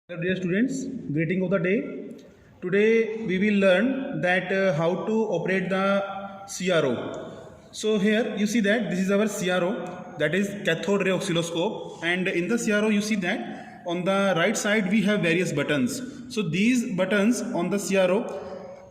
Hello dear students, greeting of the day. Today we will learn that how to operate the CRO. So here you see that this is our CRO, that is cathode ray oscilloscope, and in the CRO you see that on the right side we have various buttons. So these buttons on the CRO,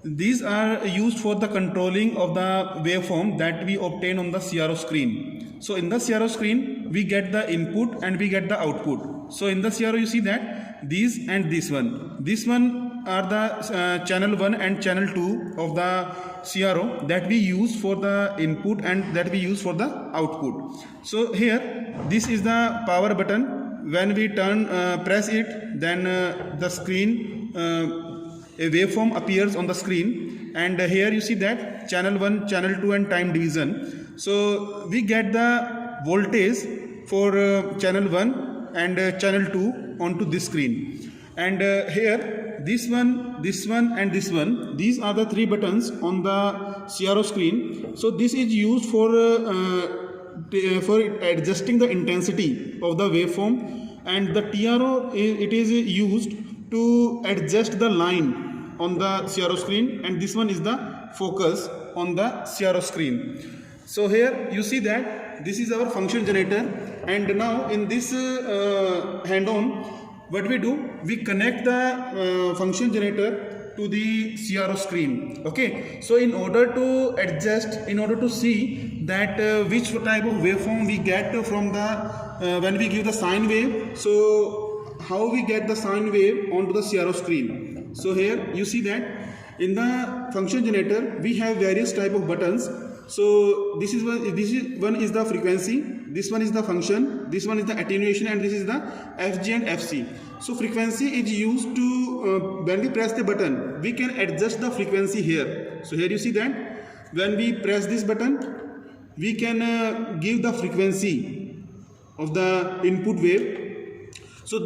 these are used for the controlling of the waveform that we obtain on the CRO screen. So in the CRO screen we get the input and we get the output. So in the CRO you see that these and this one are the channel 1 and channel 2 of the CRO that we use for the input and that we use for the output. So here this is the power button. When we press it, then the screen, a waveform appears on the screen, and here you see that channel 1, channel 2 and time division. So we get the voltage for channel 1 and channel 2 onto this screen, and here this one and this one, these are the three buttons on the CRO screen. So this is used for adjusting the intensity of the waveform, and the TRO it is used to adjust the line on the CRO screen, and this one is the focus on the CRO screen. So here you see that this is our function generator, and now in this hand-on, what we do, we connect the function generator to the CRO screen. Okay, so in order to adjust, in order to see that which type of waveform we get from the when we give the sine wave, so how we get the sine wave onto the CRO screen. So here you see that in the function generator we have various type of buttons. So this one is the frequency, this one is the function, this one is the attenuation, and this is the FG and FC. So frequency is used to when we press the button we can adjust the frequency here. So here you see that when we press this button we can give the frequency of the input wave. So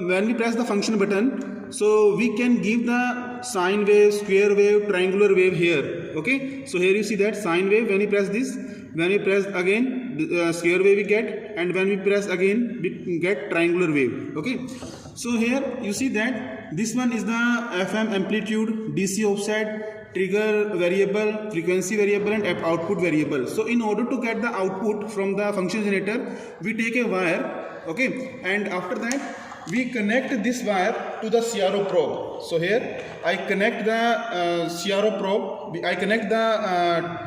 when we press the function button, so we can give the sine wave, square wave, triangular wave here. Okay, so here you see that sine wave, when we press this, when we press again the square wave we get, and when we press again we get triangular wave. Okay, so here you see that this one is the FM amplitude, DC offset, trigger variable, frequency variable, and output variable. So in order to get the output from the function generator, we take a wire. Okay, and after that we connect this wire to the CRO probe. So here I connect the CRO probe, I connect the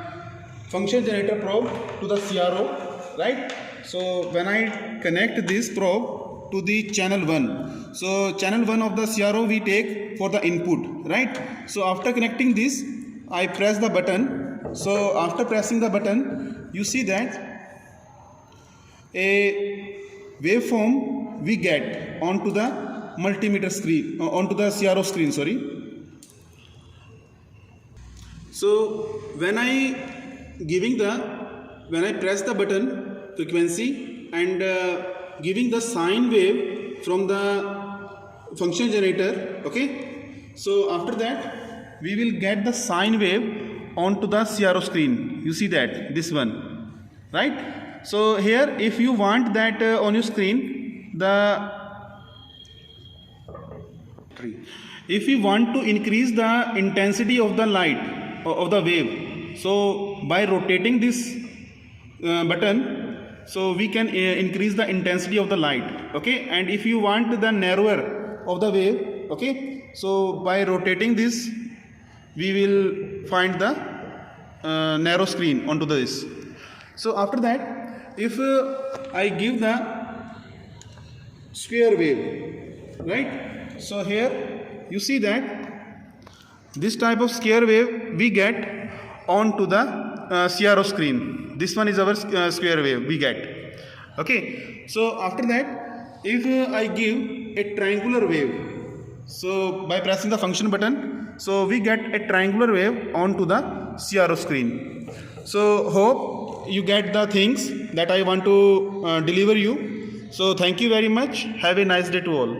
function generator probe to the CRO, right? So when I connect this probe to the channel 1, so channel 1 of the CRO we take for the input, right? So after connecting this, I press the button. So after pressing the button, you see that a waveform we get onto the multimeter screen, onto the CRO screen, sorry. So when I press the button frequency and giving the sine wave from the function generator, okay, so after that we will get the sine wave onto the CRO screen. You see that this one, right? So here if you want that on your screen, if you want to increase the intensity of the light of the wave, so by rotating this button, so we can increase the intensity of the light. Okay, and if you want the narrower of the wave, okay, so by rotating this we will find the narrow screen onto this. So after that, if I give the square wave, right? So here you see that this type of square wave we get onto the CRO screen. This one is our square wave we get. Okay, so after that, if I give a triangular wave, so by pressing the function button, so we get a triangular wave onto the CRO screen. So hope you get the things that I want to deliver you. So thank you very much. Have a nice day to all.